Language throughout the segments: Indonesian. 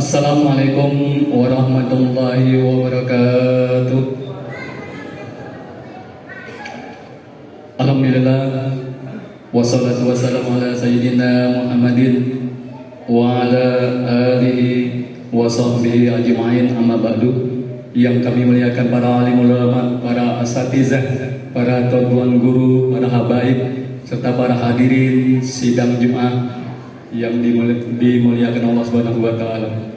Assalamualaikum warahmatullahi wabarakatuh. Alhamdulillah, wassalatu wassalamu ala sayyidina Muhammadin wa ala alihi wa sahbihi ajma'in, amma ba'du. Yang kami muliakan para alim ulama, para asatizah, para tuan guru, para habaib, serta para hadirin sidang Jumat yang dimuliakan Allah Subhanahu wa taala.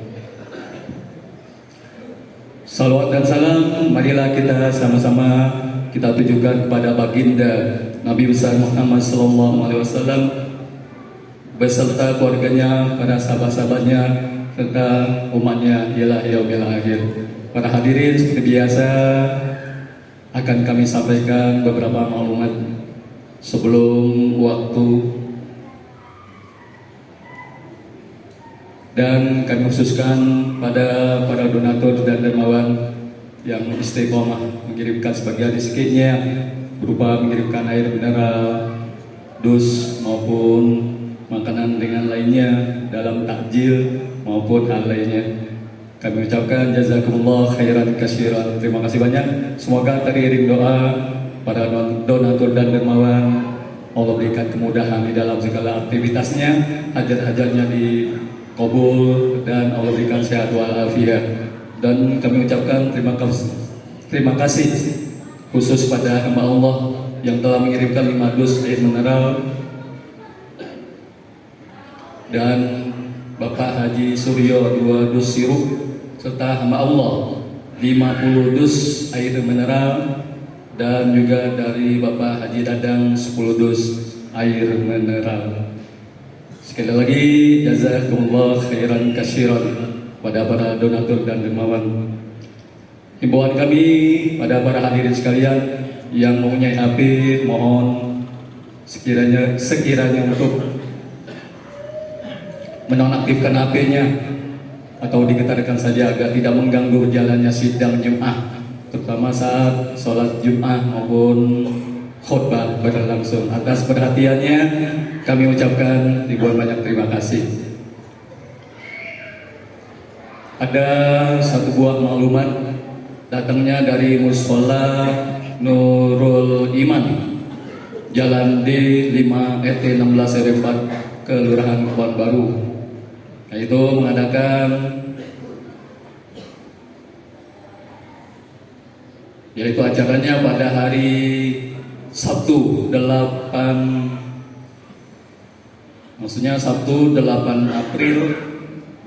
Salawat dan salam marilah kita sama-sama kita tujukan kepada baginda Nabi besar Muhammad sallallahu alaihi wasallam beserta keluarganya, para sahabat-sahabatnya serta umatnya ila yaumil akhir. Para hadirin, seperti biasa akan kami sampaikan beberapa maklumat sebelum waktu, dan kami khususkan pada para donatur dan dermawan yang istiqomah mengirimkan sebagian rezekinya berupa mengirimkan air mineral, dus maupun makanan dengan lainnya dalam takjil maupun hal lainnya. Kami ucapkan jazakumullah khairan katsiran. Terima kasih banyak. Semoga teriring doa para donatur dan dermawan, Allah berikan kemudahan di dalam segala aktivitasnya, hajat-hajatnya dikabul, dan Allah berikan sehat walafiat. Dan kami ucapkan terima kasih khusus pada hamba Allah yang telah mengirimkan 5 dus air mineral, dan Bapak Haji Suryo 2 dus sirup, serta hamba Allah 50 dus air mineral, dan juga dari Bapak Haji Dadang 10 dus air mineral. Sekali lagi jazakumullah khairan katsiran pada para donatur dan dermawan. Himbauan kami pada para hadirin sekalian yang mempunyai HP, mohon sekiranya untuk menonaktifkan HP-nya atau digetarkan saja agar tidak mengganggu jalannya sidang Jumat, terutama saat sholat Jumat maupun khutbah berlangsung. Atas perhatiannya kami ucapkan ribuan banyak terima kasih. Ada satu buah maklumat datangnya dari Mushola Nurul Iman, Jalan D5 RT 16 RW 4, Kelurahan Kebon Baru, yaitu mengadakan acaranya pada hari Sabtu 8 April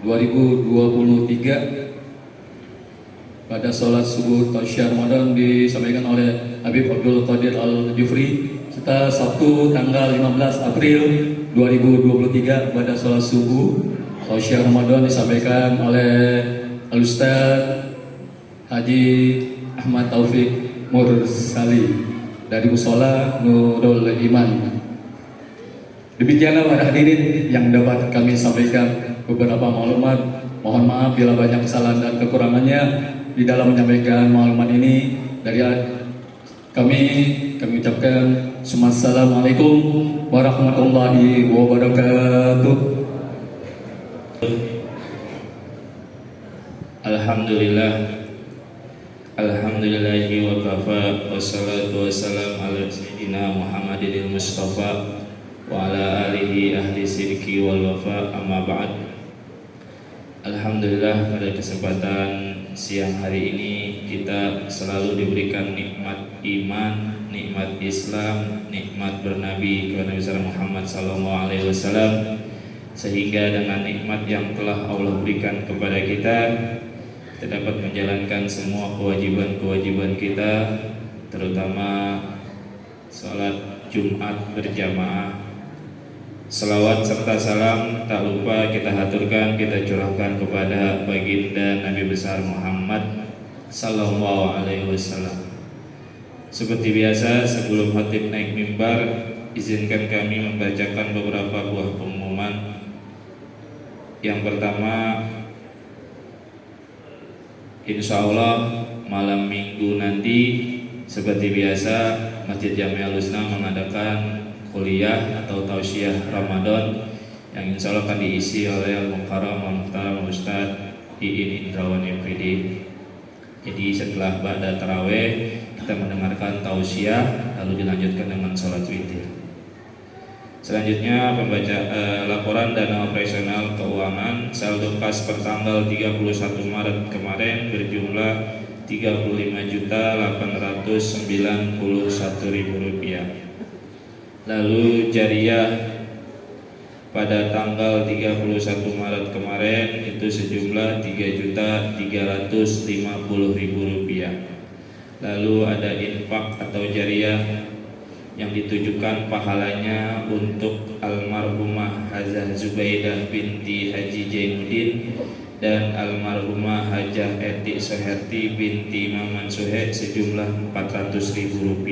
2023 pada sholat subuh Tasyah Ramadan disampaikan oleh Habib Abdul Qadir Al-Jufri, serta Sabtu tanggal 15 April 2023 pada sholat subuh Tasyah Ramadan disampaikan oleh Al-Ustaz Haji Ahmad Taufik Mursali dari Mushola Nurul Iman. Demikianlah para hadirin yang dapat kami sampaikan beberapa maklumat. Mohon maaf bila banyak kesalahan dan kekurangannya di dalam menyampaikan maklumat ini. Dari kami ucapkan assalamualaikum warahmatullahi wabarakatuh. Alhamdulillahi wa kafa, wassalatu wassalam ala sayyidina Muhammadin Mustafa wa ala alihi ahli sidqi wal wafa, amma ba'd. Alhamdulillah, pada kesempatan siang hari ini kita selalu diberikan nikmat iman, nikmat Islam, nikmat bernabi kepada Nabi besar Muhammad sallallahu alaihi wasallam, sehingga dengan nikmat yang telah Allah berikan kepada kita dapat menjalankan semua kewajiban-kewajiban kita, terutama salat Jumat berjamaah. Selawat serta salam tak lupa kita haturkan, kita curahkan kepada baginda Nabi besar Muhammad sallallahu alaihi wasallam. Seperti biasa, sebelum khatib naik mimbar, izinkan kami membacakan beberapa buah pengumuman. Yang pertama, insya Allah malam minggu nanti seperti biasa Masjid Jami'ul Husna mengadakan kuliah atau tausiah Ramadan yang insya Allah akan diisi oleh Al-Mukarram Al-Muhtaram Ustaz Iin Indrawan FPD. Jadi setelah ba'da taraweh kita mendengarkan tausiah, lalu dilanjutkan dengan sholat witir. Selanjutnya laporan dana operasional keuangan saldo kas per tanggal 31 Maret kemarin berjumlah Rp35.891.000. Lalu jariah pada tanggal 31 Maret kemarin itu sejumlah Rp3.350.000. Lalu ada infak atau jariah yang ditujukan pahalanya untuk almarhumah Hajah Zubaidah binti Haji Jainuddin dan almarhumah Hajah Eti Soherti binti Maman Suhe sejumlah Rp400.000.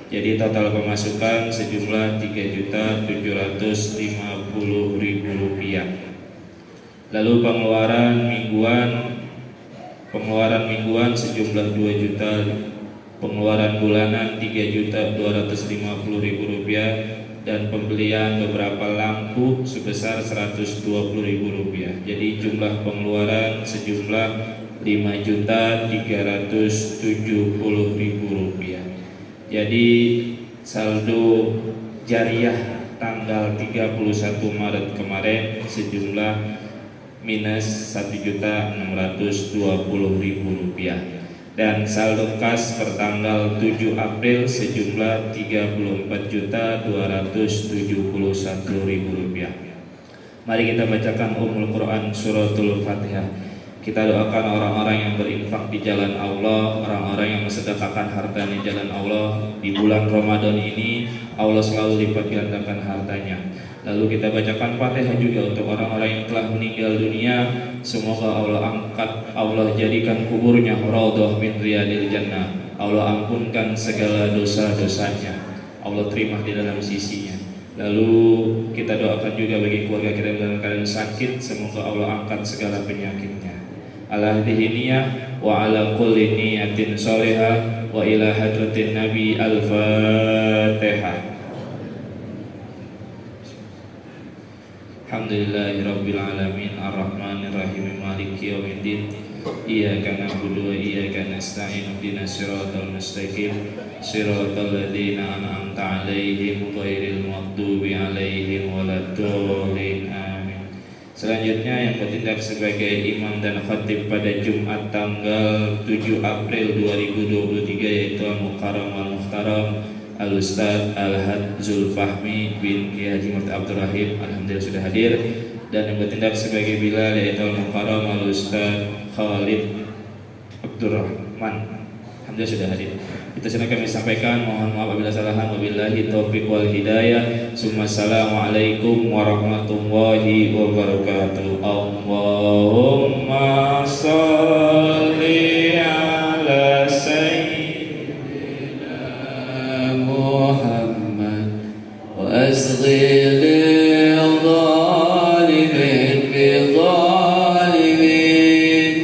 Jadi total pemasukan sejumlah Rp3.750.000. Lalu pengeluaran mingguan sejumlah 2 juta, pengeluaran bulanan Rp3.250.000 dan pembelian beberapa lampu sebesar Rp120.000. Jadi jumlah pengeluaran sejumlah Rp5.370.000. Jadi saldo jariah tanggal 31 Maret kemarin sejumlah minus Rp1.620.000 dan saldo kas per tanggal 7 April sejumlah Rp34.271.000. Mari kita bacakan Ummul Quran Suratul Fatihah. Kita doakan orang-orang yang berinfak di jalan Allah, orang-orang yang mensedekahkan harta di jalan Allah. Di bulan Ramadan ini Allah selalu lipat gandakan hartanya. Lalu kita bacakan Fatihah juga untuk orang-orang yang telah meninggal dunia. Semoga Allah angkat, Allah jadikan kuburnya raudhah min riyadil jannah. Allah ampunkan segala dosa-dosanya, Allah terima di dalam sisinya. Lalu kita doakan juga bagi keluarga kita yang dalam keadaan sakit, semoga Allah angkat segala penyakitnya. Ala hadhihi niyah wa ala kulli niyatin sholihah wa ila hadratin Nabi Al-Fatihah. Alhamdulillahirabbil alamin arrahmanir rahim maliki yaumiddin. Iyyaka na'budu wa iyyaka nasta'in ihdinas siratal mustaqim siratal ladzina an'amta 'alaihim ghairil maghdubi 'alaihim waladdallin. Selanjutnya yang bertindak sebagai imam dan khatib pada Jumat tanggal 7 April 2023 yaitu Al-Mukarram Al-Muhtaram Al-Ustaz Al-Had Zulfahmi bin Kiai Haji Mufti Abdul Rahim, alhamdulillah sudah hadir. Dan yang bertindak sebagai Bilal yaitu Al-Mukarram Al-Ustaz Khalid Abdurrahman, alhamdulillah sudah hadir. Itu sudah kami sampaikan, mohon maaf apabila salah. Wabillahi taufiq wal hidayah. Assalamualaikum warahmatullahi wabarakatuh. Allahumma sholli ala sayyidina Muhammad wa asghil zalimin bi zalimin.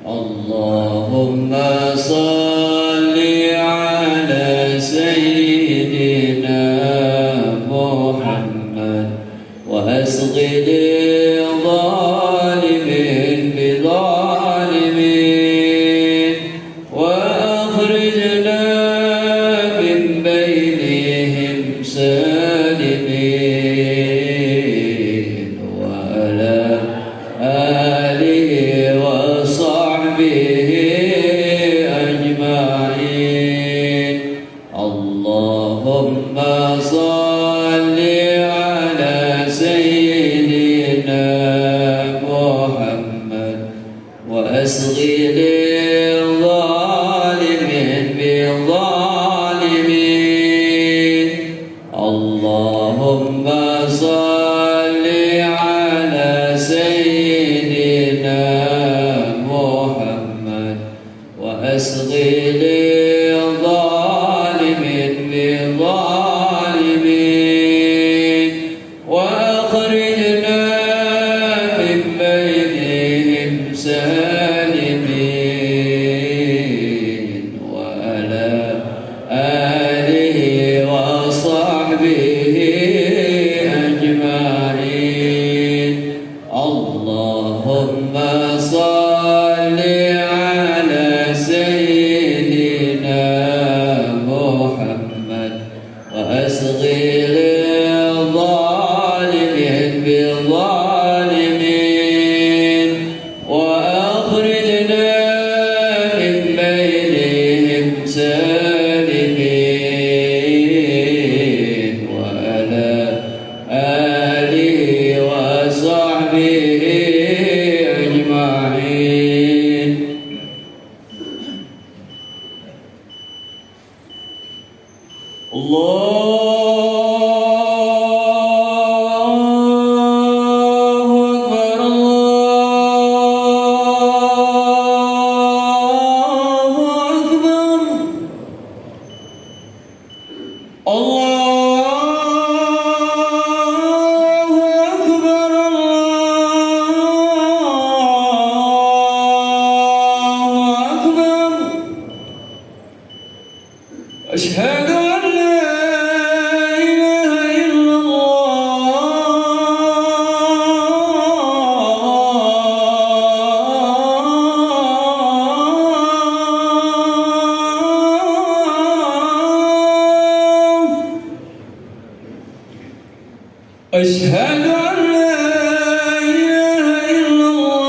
Allahumma sholli ala sayyidina Muhammad wa asghil zalimin bi zalimin wa akhrijna min bainihim salimin wa ala alihi wa sahbihi ajma'in. Allahumma salli ala sayyidina Muhammad wa asghil zalimin bi zalimin. Allahumma salli ala sayyidina Muhammad wa asghil zalimin bi zalimin wa akhrijna min bainihim salimin wa ala alihi wa sahbihi ajma'in. Allahumma صل على سيدنا محمد وأصغر الظالمين بالظالمين وأخرجنا من بينهم سالمين وعلى آله وصحبه أجمعين. أشهد أن لا إله إلا الله. أشهد أن لا إله إلا الله.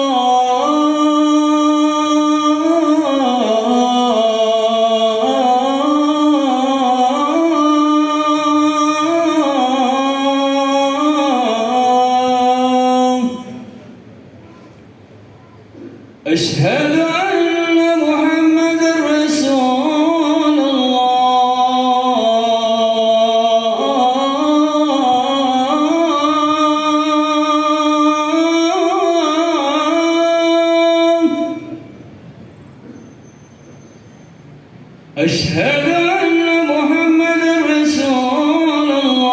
أشهد أن محمدا رسول الله. أشهد أن محمدا رسول الله.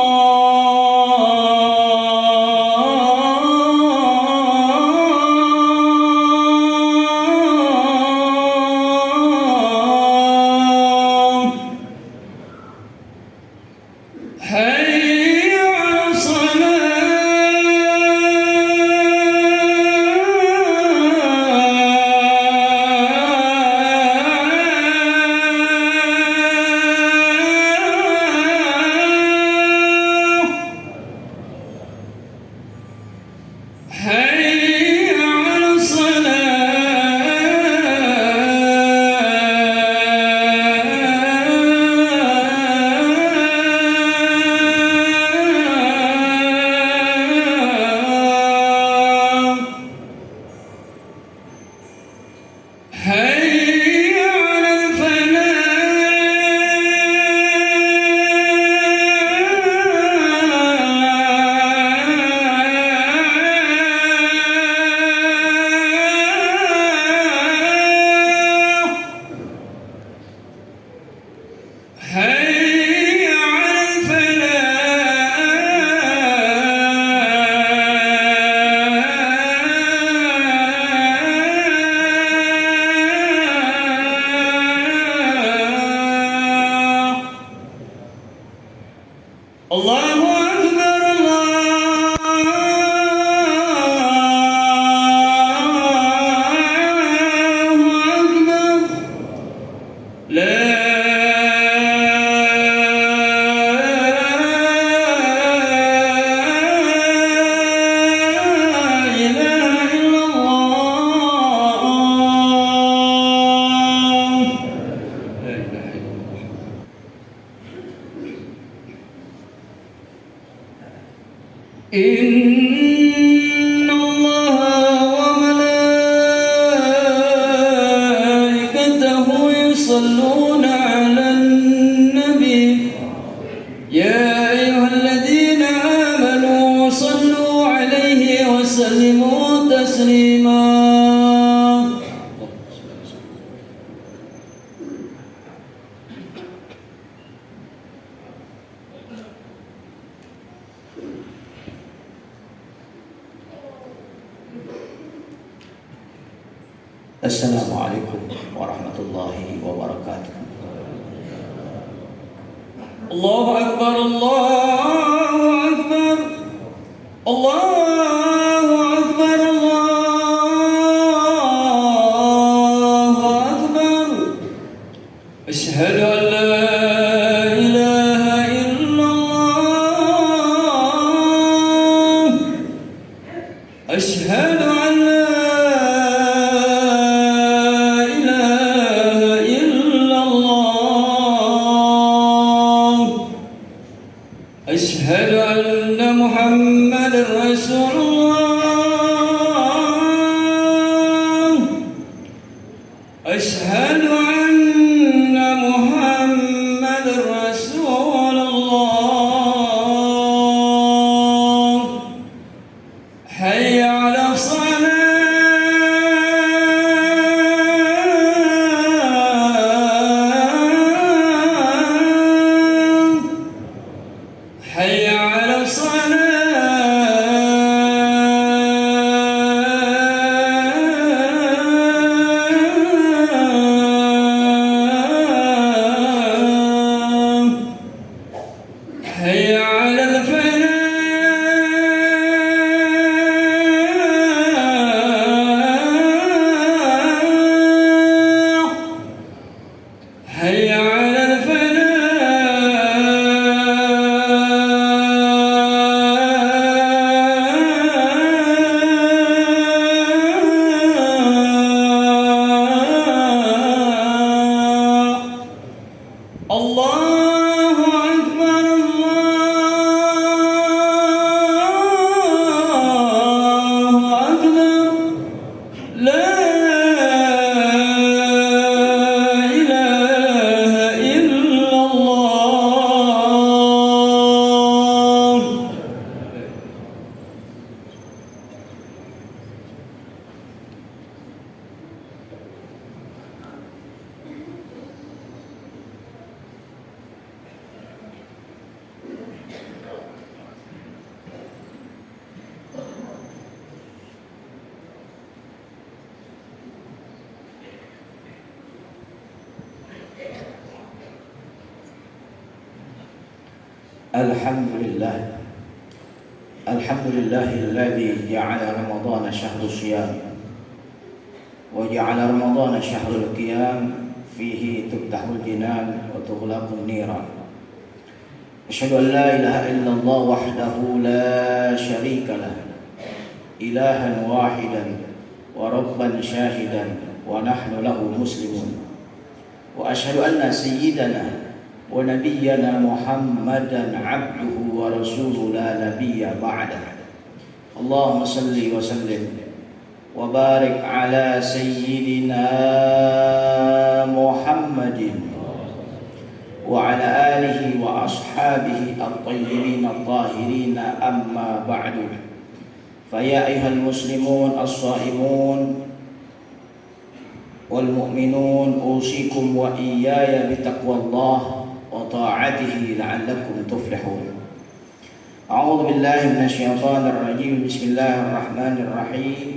حي على الصلاة. حي على الصلاة. حي على الفلاح. حي على الفلاح. الله أكبر الله أكبر. لا إله إلا الله. لا إله إلا الله. إن الله وملائكته يصلون على النبي يا أيها الذين آمنوا صلوا عليه وسلموا تسليما. Assalamualaikum warahmatullahi wabarakatuh. الله أكبر الله أكبر الله أكبر الله أشهد أن لا إله إلا الله أشهد أن لا إله إلا الله أشهد أن محمد رسول الله أشهد أن محمد رسول الله حي على الصلاة حي على الصلاة حي على الفلاح حي على الفلاح الله أكبر الله أكبر لا إله إلا الله الحمد لله الذي جعل رمضان شهر الصيام وجعل رمضان شهر القيام فيه تفتح الجنان وتغلق النيران أشهد أن لا إله إلا الله وحده لا شريك له إلها واحدا وربا شاهدا ونحن له مسلمون وأشهد أن سيدنا ونبينا محمدا عبده ورسوله لا نبي بعده اللهم صل وسلم وبارك على سيدنا محمد وعلى آله وأصحابه الطيبين الطاهرين أما بعد فيا أيها المسلمون الصائمون والمؤمنون أوصيكم وإياي بتقوى الله وطاعته لعلكم تفلحون أعوذ بالله من الشيطان الرجيم بسم الله الرحمن الرحيم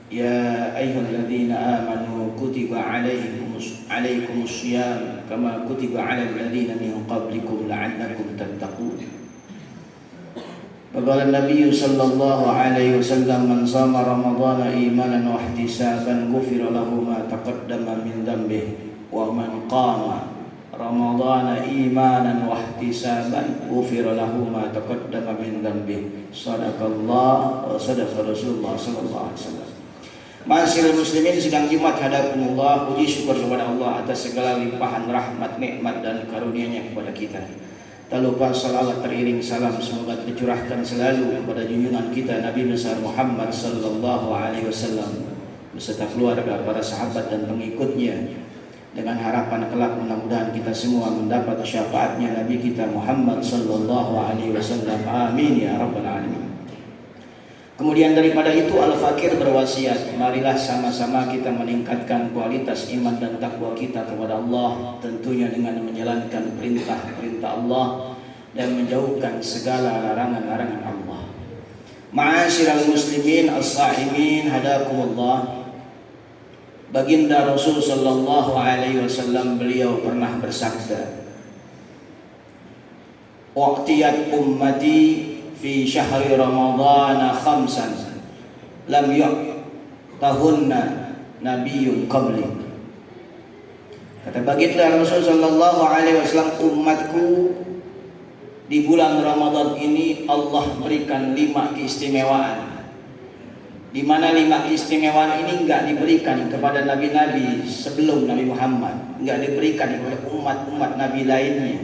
يا أيها الذين آمنوا كتب عليكم الصيام كما كتب على الذين من قبلكم لعلكم تتقون وقال النبي صلى الله عليه وسلم من صام رمضان إيمانا واحتسابا غفر له ما تقدم من ذنبه ومن قام رمضان إيمانا واحتسابا غفر له ما تقدم من ذنبه صدق الله وصدق رسول الله صلى الله عليه وسلم. Ma'asyiral muslimin, sidang Jumat hadakumullah, puji syukur kepada Allah atas segala limpahan rahmat, nikmat dan karunia-Nya kepada kita. Tak lupa salawat teriring salam semoga tercurahkan selalu kepada junjungan kita Nabi besar Muhammad sallallahu alaihi wasallam beserta keluarga, para sahabat dan pengikutnya, dengan harapan kelak mudah-mudahan kita semua mendapat syafaatnya Nabi kita Muhammad sallallahu alaihi wasallam. Amin ya rabbal alamin. Kemudian daripada itu Al-Fakir berwasiat, marilah sama-sama kita meningkatkan kualitas iman dan takwa kita kepada Allah, tentunya dengan menjalankan perintah-perintah Allah dan menjauhkan segala larangan-larangan Allah. Ma'asyiral muslimin as-sa'imin hadakumullah. Baginda Rasul sallallahu alaihi wasallam beliau pernah bersabda, "Waqtiyat ummati fi syahri Ramadhan khamsan lam yu'tahunna nabiyyun qabli." Kata baginda Rasul sallallahu alaihi wasallam, umatku di bulan Ramadan ini Allah berikan 5 keistimewaan. Di mana 5 keistimewaan ini enggak diberikan kepada nabi-nabi sebelum Nabi Muhammad, enggak diberikan kepada umat-umat nabi lainnya,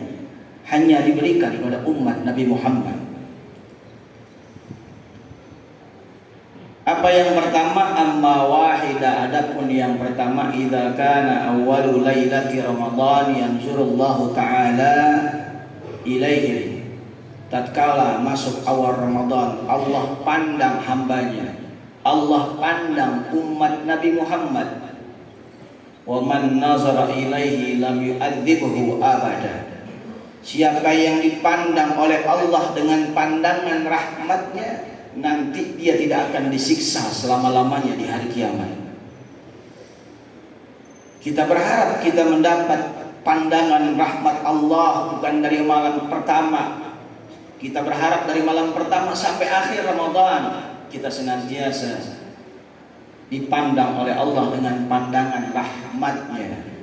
hanya diberikan kepada umat Nabi Muhammad. Apa yang pertama? Amma wahida, adapun yang pertama, idza kana awwalu lailati Ramadan yanzurullahu ta'ala ilaihi. Tatkala masuk awal Ramadan, Allah pandang hambanya, Allah pandang umat Nabi Muhammad. Wa man nazara ilaihi lam yu'adzibhu abada. Siapa yang dipandang oleh Allah dengan pandangan rahmatnya, nanti dia tidak akan disiksa selama-lamanya di hari kiamat. Kita berharap kita mendapat pandangan rahmat Allah bukan dari malam pertama. Kita berharap dari malam pertama sampai akhir Ramadan kita senantiasa dipandang oleh Allah dengan pandangan rahmatnya.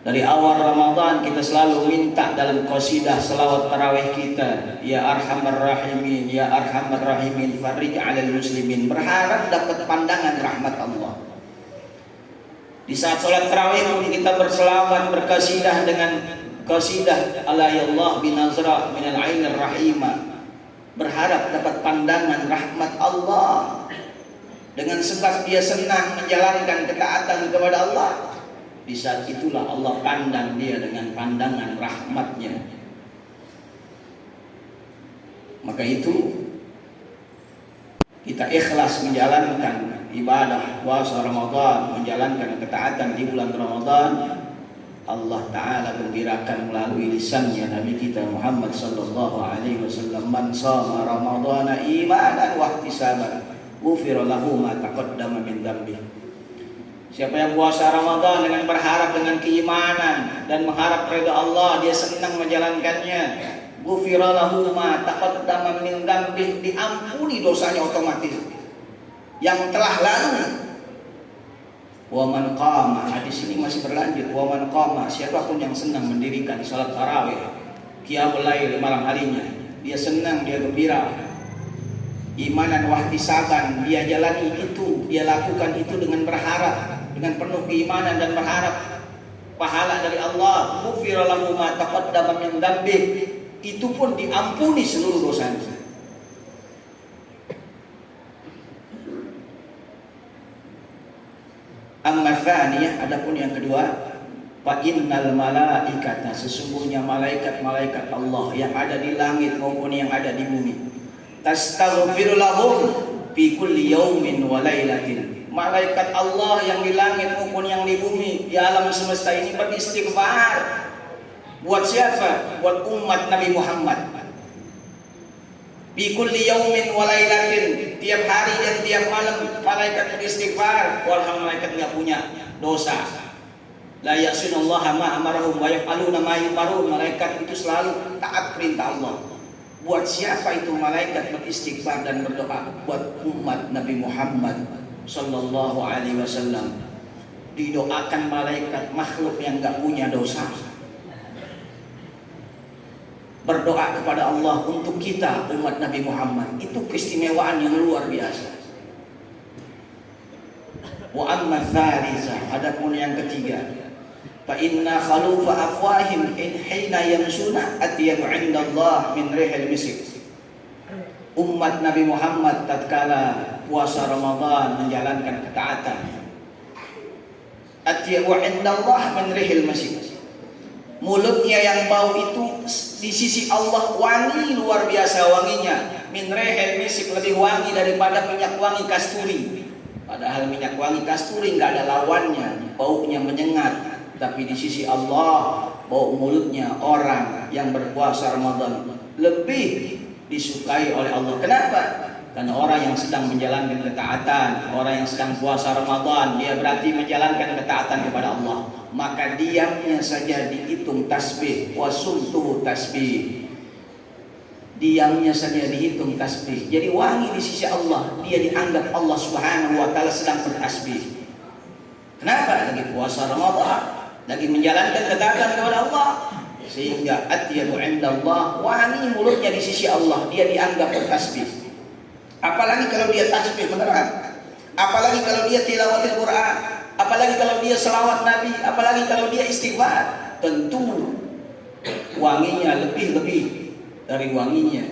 Dari awal Ramadan kita selalu minta dalam qasidah selawat tarawih kita, ya arhamar rahimin, ya arhamar rahimin, farij 'alal muslimin, berharap dapat pandangan rahmat Allah. Di saat salat tarawih pun kita berselawat, berqasidah dengan qasidah ala ya Allah binazra minal 'ainir rahimah, berharap dapat pandangan rahmat Allah. Dengan sebab dia senang menjalankan ketaatan kepada Allah, di saat itulah Allah pandang dia dengan pandangan rahmatnya. Maka itu kita ikhlas menjalankan ibadah puasa Ramadan, menjalankan ketaatan di bulan Ramadan, Allah Ta'ala gembirakan melalui lisannya Nabi kita Muhammad sallallahu alaihi wasallam, man shama ramadhana imanan wa ihtisaban ghufira lahu ma taqaddama min dhanbihi. Siapa yang puasa Ramadan dengan berharap dengan keimanan dan mengharap ridha Allah, dia senang menjalankannya, ghufira lahu ma taqaddama min dhanbihi, diampuni dosanya otomatis yang telah lalu. Wa man qama, hadis ini masih berlanjut. Wa man qama, siapapun yang senang mendirikan salat tarawih, qiyamul lail malam harinya, dia senang, dia gembira, imanan wahtisaban, dia jalani itu, dia lakukan itu dengan berharap, dengan penuh keimanan dan berharap pahala dari Allah. Ghufira lahu ma taqaddama min dhanbihi, itu pun diampuni seluruh dosanya. Amma tsaniyah, adapun yang kedua, fa innal malaikata, sesungguhnya malaikat-malaikat Allah yang ada di langit maupun yang ada di bumi, tastaghfiru lahum fi kulli yaumin wa lailatin. Malaikat Allah yang di langit maupun yang di bumi, di alam semesta ini beristighfar. Buat siapa? Buat umat Nabi Muhammad. Fi kulli yaumin wa lailatin, tiap hari dan tiap malam malaikat beristighfar. Walham malaikat enggak punya dosa. La ya'sunallaha ma amarahum wa yaf'aluna ma yu'marun. Malaikat itu selalu taat perintah Allah. Buat siapa itu malaikat beristighfar dan berdoa? Buat umat Nabi Muhammad sallallahu alaihi wasallam. Didoakan malaikat makhluk yang enggak punya dosa, berdoa kepada Allah untuk kita umat Nabi Muhammad. Itu keistimewaan yang luar biasa. Wa amma tsalitsa, adapun yang ketiga, fa inna khalufa afwahim in hina yamsuna atyabu 'inda Allah min rihil misk. Umat Nabi Muhammad tatkala puasa Ramadan menjalankan ketaatan, atyabu 'inda Allah min rihil misk, mulutnya yang bau itu di sisi Allah wangi, luar biasa wanginya. Min rihil misk, lebih wangi daripada minyak wangi kasturi. Padahal minyak wangi kasturi nggak ada lawannya, baunya menyengat. Tapi di sisi Allah, bau mulutnya orang yang berpuasa Ramadan lebih disukai oleh Allah. Kenapa? Karena orang yang sedang menjalankan ketaatan, orang yang sedang puasa Ramadan, dia berarti menjalankan ketaatan kepada Allah. Maka diamnya saja dihitung tasbih, wasumtuhu tasbih. Diamnya saja dihitung tasbih. Jadi wangi di sisi Allah, dia dianggap Allah Subhanahu wa taala sedang bertasbih. Kenapa? Lagi puasa Ramadan, lagi menjalankan ketaatan kepada Allah, sehingga atyabu indallah, wangi mulutnya di sisi Allah, dia dianggap bertasbih. Apalagi kalau dia tasbih beneran, apalagi kalau dia tilawatil Quran, apalagi kalau dia selawat Nabi, apalagi kalau dia istighfar, tentu wanginya lebih-lebih dari wanginya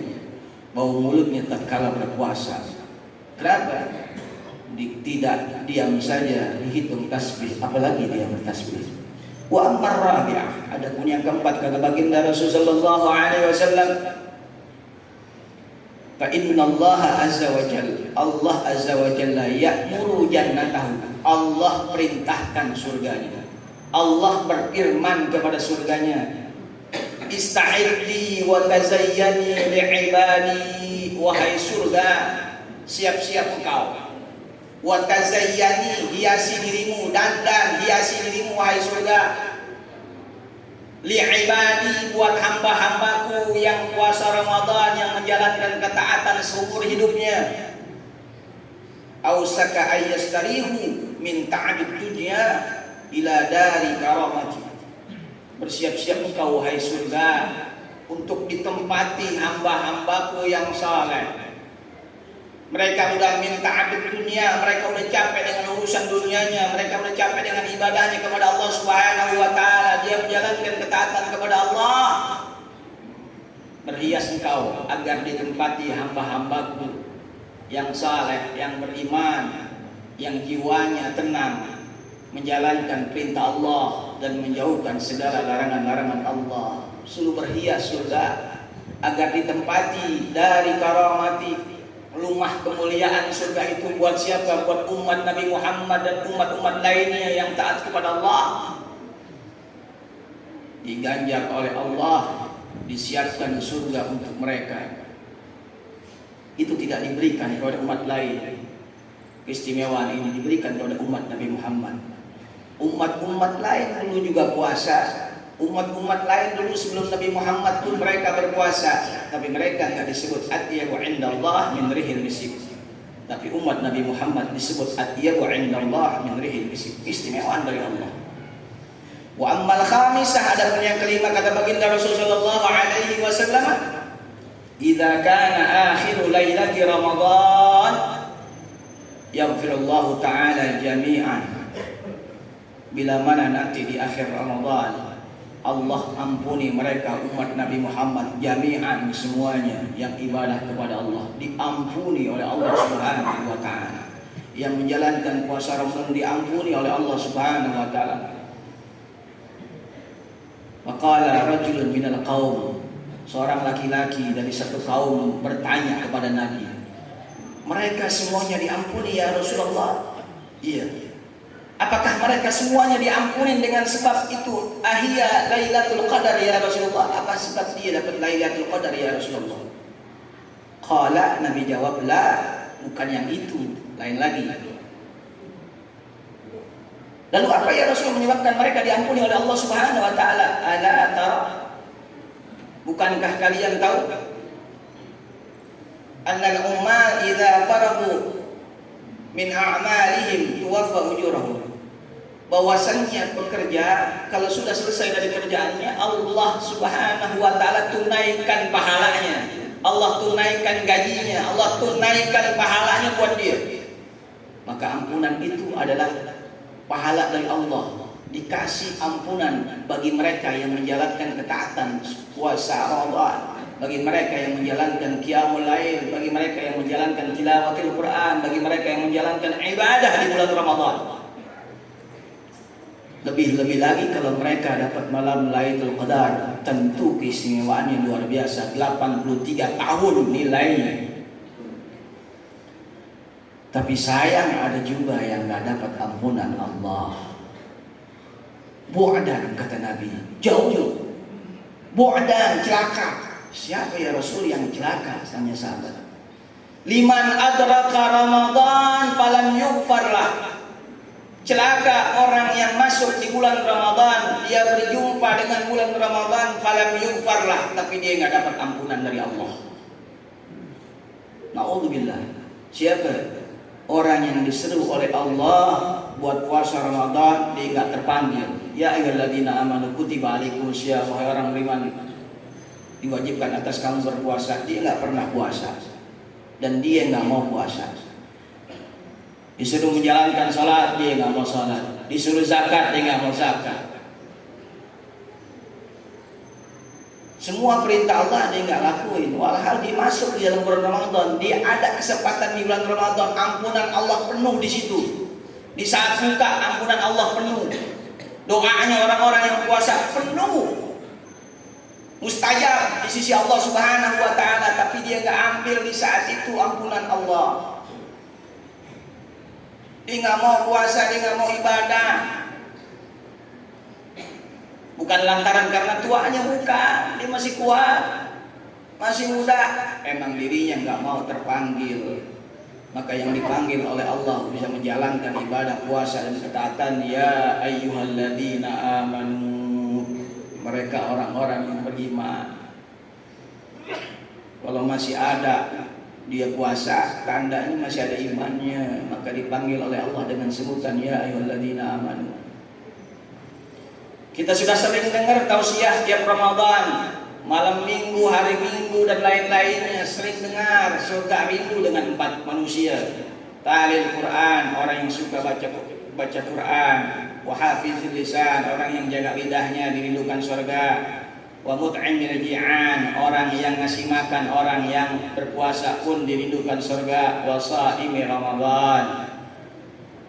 bau mulutnya tatkala berpuasa. Kenapa? Tidak diam saja dihitung tasbih, apalagi dia bertasbih. Wa ammar rabi'ah, adapun yang keempat kata baginda Rasulullah sallallahu alaihi wasallam, fa inna Allah azza wa jalla, Allah azza wa jalla ya'muru jannatahu, Allah perintahkan surganya, Allah berfirman kepada surganya, ista'idli wa tazayyani li'ibadi, wahai surga siap-siap engkau, wa tazayyani, hiasi dirimu, dandan hiasi dirimu wahai surga, li'ibadi, buat hamba-hambaku yang puasa Ramadan, yang menjalankan ketaatan seumur hidupnya, ausaka ayyastarihu min ta'abid dunya ila dari karamati, bersiap-siap engkau wahai surga untuk ditempati hamba-hambaku yang saleh. Mereka udah minta abid dunia, mereka udah capek dengan urusan dunianya, mereka udah capek dengan ibadahnya kepada Allah Subhanahu wa taala. Dia menjalankan ketaatan kepada Allah. Berhias engkau agar ditempati hamba-hambaku yang saleh, yang beriman, yang jiwanya tenang, menjalankan perintah Allah dan menjauhkan segala larangan-larangan Allah. Suruh berhias surga agar ditempati dari karamati, rumah kemuliaan surga itu buat siapa? Buat umat Nabi Muhammad dan umat-umat lainnya yang taat kepada Allah. Diganjar oleh Allah, disiapkan surga untuk mereka. Itu tidak diberikan kepada umat lain. Keistimewaan ini diberikan kepada umat Nabi Muhammad. Umat-umat lain dulu juga puasa. Umat-umat lain dulu sebelum Nabi Muhammad pun mereka berpuasa, tapi mereka enggak disebut atyabu indallah min rihil misk. Tapi umat Nabi Muhammad disebut atyabu indallah min rihil misk. Istimewaan dari Allah. Wa ammal khamisah, adapun yang kelima kata baginda Rasulullah sallallahu alaihi wasallam, idza kana akhiru lailati Ramadan yaghfirullahu taala jami'an. Bila mana nanti di akhir Ramadan Allah ampuni mereka umat Nabi Muhammad jami'an, semuanya yang ibadah kepada Allah diampuni oleh Allah Subhanahu wa taala. Yang menjalankan puasa Ramadan diampuni oleh Allah Subhanahu wa taala. Maqala rajulun minal qaum, seorang laki-laki dari satu kaum bertanya kepada Nabi, mereka semuanya diampuni ya Rasulullah? Iya. Apakah mereka semuanya diampuni dengan sebab itu ahia Lailatul Qadar ya Rasulullah? Apa sebab dia dapat Lailatul Qadar ya Rasulullah? Qala, Nabi jawab, la, bukan yang itu, lain lagi. Lalu apa ya Rasul menyebabkan mereka diampuni oleh Allah Subhanahu wa taala? Ala tara, bukankah kalian tahu? Annal umma idza faragu min a'malihim tuwaffa ujurahum, bahwasannya pekerja kalau sudah selesai dari kerjaannya Allah Subhanahu wa taala tunaikan pahalanya, Allah tunaikan gajinya, Allah tunaikan pahalanya buat dia. Maka ampunan itu adalah pahala dari Allah, dikasih ampunan bagi mereka yang menjalankan ketaatan puasa Ramadan, bagi mereka yang menjalankan qiyamul lail, bagi mereka yang menjalankan tilawatil Quran, bagi mereka yang menjalankan ibadah di bulan Ramadan. Lebih-lebih lagi kalau mereka dapat malam Lailatul Qadar, tentu keistimewaannya luar biasa, 83 tahun nilainya. Tapi sayang ada juga yang gak dapat ampunan Allah. Bu'dan, kata Nabi, jauh. Bu'dan, celaka. Siapa ya Rasul yang celaka? Tanya sahabat. Liman adraka Ramadan falam yughfar lah. Celaka orang yang masuk di bulan Ramadan, dia berjumpa dengan bulan Ramadan, falam yughfar lah, tapi dia enggak dapat ampunan dari Allah. Na'udzubillah. Siapa? Orang orang yang diseru oleh Allah buat puasa Ramadan, dia enggak terpanggil. Ya ayyuhalladzina amanu kutiba alaikumusiyam, wahai orang beriman, diwajibkan atas kamu berpuasa. Dia enggak pernah puasa dan dia enggak mau puasa. Disuruh menjalankan salat, dia enggak mau salat. Disuruh zakat, dia enggak mau zakat. Semua perintah Allah dia enggak lakuin. Walhal dia masuk di dalam bulan Ramadan, dia ada kesempatan di bulan Ramadan, ampunan Allah penuh di situ. Di saat buka, ampunan Allah penuh. Doanya orang-orang yang puasa penuh, mustajab di sisi Allah Subhanahu wa taala, tapi dia enggak ambil di saat itu ampunan Allah. Dia enggak mau puasa, dia enggak mau ibadah. Bukan lantaran karena tuanya, bukan. Dia masih kuat, masih muda. Emang dirinya nggak mau terpanggil. Maka yang dipanggil oleh Allah bisa menjalankan ibadah puasa dan ketaatan. Ya ayyuhalladzina amanu, mereka orang-orang yang beriman. Kalau masih ada dia puasa, tandanya masih ada imannya. Maka dipanggil oleh Allah dengan sebutan ya ayyuhalladzina amanu. Kita sudah sering dengar tausiah tiap Ramadan, malam minggu, hari minggu dan lain-lainnya, sering dengar surga rindu dengan 4 manusia. Talil Quran, orang yang suka baca Quran. Wa hafizil lisan, orang yang jaga lidahnya dirindukan surga. Wa mut'imil ji'an, orang yang ngasih makan orang yang berpuasa pun dirindukan surga. Wa shaimi Ramadan,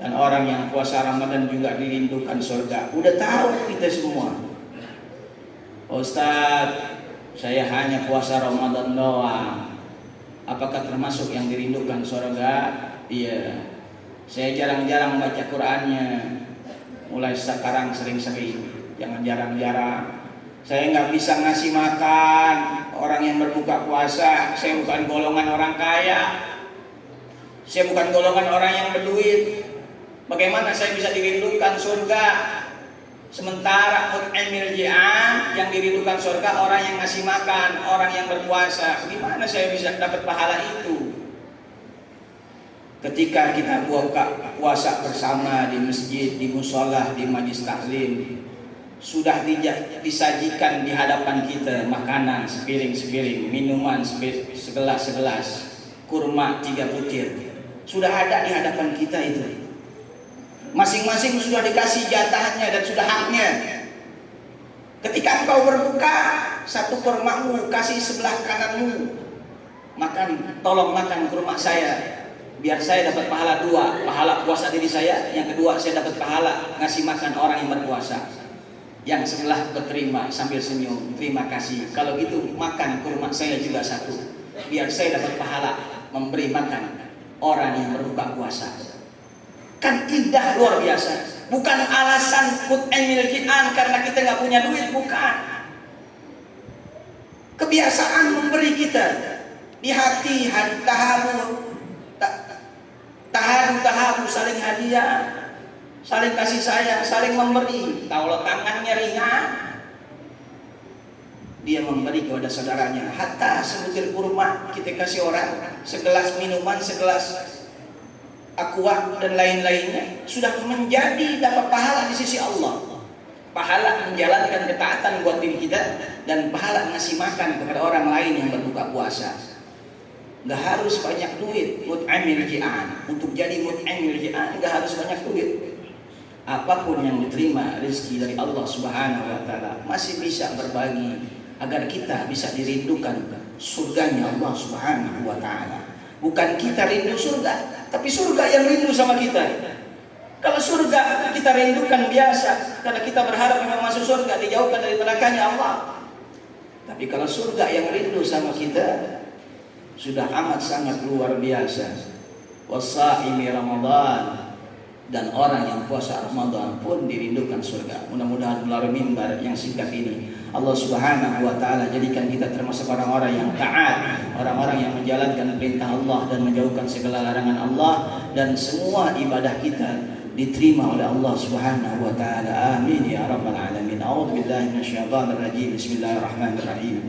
dan orang yang puasa Ramadan juga dirindukan surga. Udah tahu kita semua. Ustaz, saya hanya puasa Ramadan doang, apakah termasuk yang dirindukan surga? Iya. Saya jarang-jarang baca Qur'annya, mulai sekarang sering-sering, jangan jarang-jarang. Saya nggak bisa ngasih makan orang yang berbuka puasa. Saya bukan golongan orang kaya, saya bukan golongan orang yang berduit. Bagaimana saya bisa dirindukan surga? Sementara mut'imil ji'an, yang dirindukan surga orang yang ngasih makan, orang yang berpuasa. Gimana saya bisa dapat pahala itu? Ketika kita buka puasa bersama di masjid, di musholah, di majlis taklim, sudah disajikan di hadapan kita makanan sepiring-sepiring, minuman segelas-segelas, kurma 3 butir. Sudah ada di hadapan kita itu. Masing-masing sudah dikasih jatahnya dan sudah haknya. Ketika engkau berbuka, 1 kurmamu kasih sebelah kananmu, makan, tolong makan kurma saya, biar saya dapat pahala 2, pahala puasa diri saya, yang kedua saya dapat pahala ngasih makan orang yang berpuasa. Yang sebelah berterima sambil senyum, terima kasih. Kalau gitu makan kurma saya juga 1, biar saya dapat pahala memberi makan orang yang berbuka puasa. Kan indah luar biasa. Bukan alasan mut'imil ji'an karena kita nggak punya duit, bukan. Kebiasaan memberi kita di hati tahabu, saling hadiah, saling kasih sayang, saling memberi. Kalau tangannya ringan, dia memberi kepada saudaranya. Hatta sebutir kurma kita kasih orang, segelas minuman, segelas aqua dan lain-lainnya, sudah menjadi dapat pahala di sisi Allah. Pahala menjalankan ketaatan buat diri kita dan pahala ngasih makan kepada orang lain yang berbuka puasa. Gak harus banyak duit mut'imil ji'an. Untuk jadi mut'imil ji'an gak harus banyak duit. Apapun yang diterima rezeki dari Allah Subhanahu wa taala masih bisa berbagi agar kita bisa dirindukan surganya Allah Subhanahu wa taala. Bukan kita rindu surga, tapi surga yang rindu sama kita. Kalau surga kita rindukan biasa, karena kita berharap memang masuk surga, dijauhkan dari nerakanya Allah. Tapi kalau surga yang rindu sama kita, sudah amat sangat luar biasa. Wasaimi Ramadan, dan orang yang puasa Ramadan pun dirindukan surga. Mudah-mudahan melalui mimbar yang singkat ini Allah Subhanahu wa taala jadikan kita termasuk orang-orang yang taat, orang-orang yang menjalankan perintah Allah dan menjauhkan segala larangan Allah, dan semua ibadah kita diterima oleh Allah Subhanahu wa taala. Amin ya rabbal alamin. A'udzubillahi minasyaitonir rajim. Bismillahirrahmanirrahim.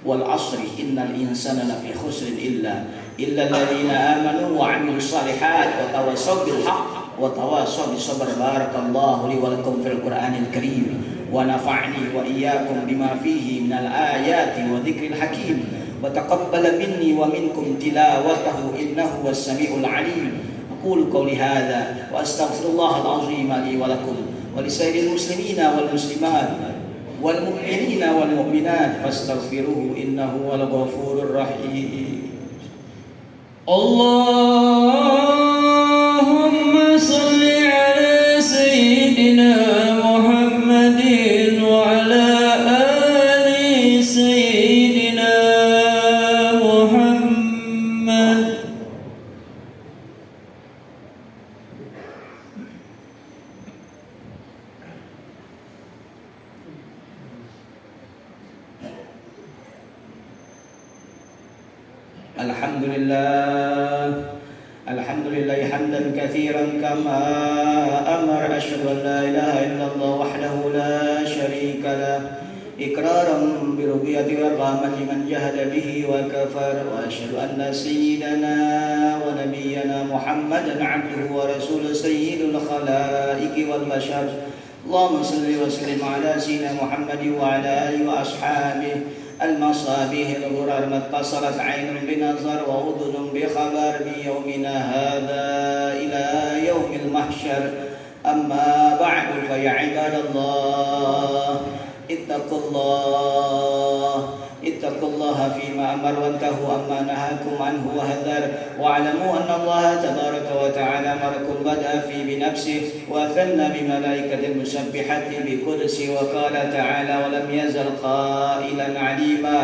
Wal 'ashri innal insana lafi khusrin illa إلا الذين آمنوا وعملوا الصالحات وتواصوا بالحق وتواصوا بالصبر. بارك الله لي ولكم في القرآن الكريم ونفعني وإياكم بما فيه من الآيات وذكر الحكيم وتقبل مني ومنكم تلاوته إنه هو السميع العليم. أقول قولي هذا وأستغفر الله العظيم لي ولكم ولسائر المسلمين والمسلمات والمؤمنين والمؤمنات فاستغفروه إنه هو الغفور الرحيم. اللهم صل على سيدنا محمد وعلى آل سيدنا محمد. الحمد لله حمدا كثيرا كما أمر. أشهد أن لا إله إلا الله وحده لا شريك له إقرارا بربوبيته وإرغاما لمن جهد به وكفر. وأشهد أن سيدنا ونبينا محمدا عبده ورسوله سيد الخلائق والبشر. اللهم صل وسلم على سيدنا محمد وعلى آله وأصحابه المصابيح الغرر ما اتصلت عين بنظر وأذن بخبر من يومنا هذا إلى يوم المحشر. أما بعد فيا عباد الله اتقوا الله فيما أمر وانتهوا أما نهاكم عنه وهذر. واعلموا أن الله تبارك وتعالى أمركم بدأ في بنفسه وثنى بملائكة المسبحة بقدسه وقال تعالى ولم يزل قائلا عليما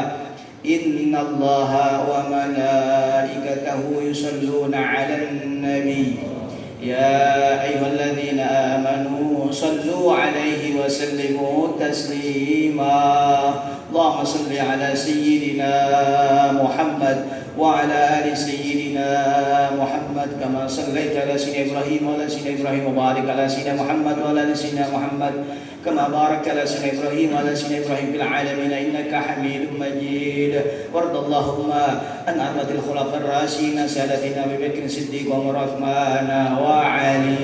إن الله وملائكته يصلون على النبي يا أيها الذين آمنوا صلوا عليه وسلموا تسليما. اللهم صل على سيدنا محمد وعلى آل سيدنا محمد كما صليت على سيدنا إبراهيم وعلى سيدنا إبراهيم وبارك على سيدنا محمد وعلى آل سيدنا محمد كما باركت على سيدنا إبراهيم وعلى سيدنا إبراهيم في العالمين إنك حميد مجيد. وارض اللهم عن أربعة الخلفاء الراشدين سادتنا أبي بكر الصديق وعمر وعثمان وعلي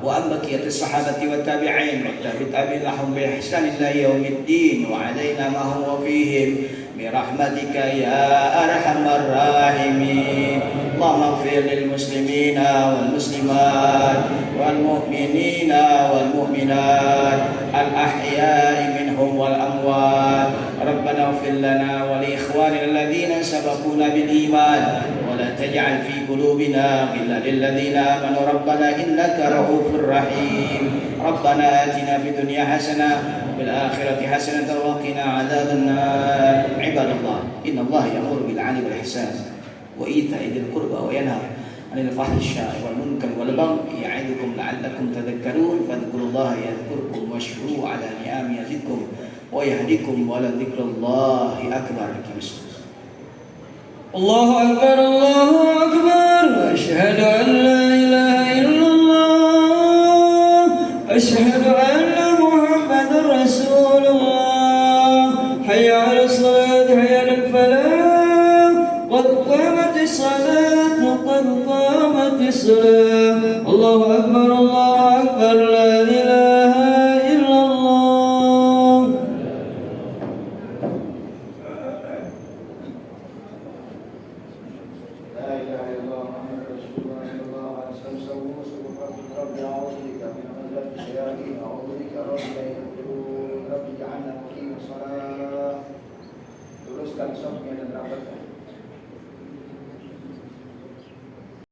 وعن بقية الصحابة والتابعين والتابعين لهم بإحسان إلى يوم الدين وعلينا ما هو فيهم برحمتك يا أرحم الراحمين. اللهم اغفر للمسلمين والمسلمات والمؤمنين والمؤمنات الأحياء منهم والأموات. ربنا اغفر لنا ولإخواننا الذين سبقونا بالإيمان ولا تجعل في قلوبنا غلا للذين آمنوا ربنا إنك رؤوف رحيم. ربنا آتنا في الدنيا حسنة وفي الآخرة حسنة وقنا عذاب النار. عباد الله إن الله يأمر بالعدل والإحسان وإيتاء ذي القربى وينهى عن الفحشاء والمنكر والبغي يعظكم لعلكم تذكرون. فاذكروا الله يذكركم واشكروه على نعمه يزدكم ويهديكم ولذكر الله أكبر. الله أكبر الله أكبر. أشهد أن لا إله إلا الله. أشهد أن محمد رسول الله. حي على الصلاة حي على الفلاح قد قامت الصلاة قد قامت الصلاة. الله أكبر الله أكبر لا إله إلا الله. لا إله إلا الله محمد رسول الله صلى الله عليه وسلم. سووا صفوفكم رب أعوذ بك من همزات الشياطين أعوذ بك رب أن يحضرون. رب اجعلنا مقيم الصلاة. Teruskan sofnya dan rapatkan.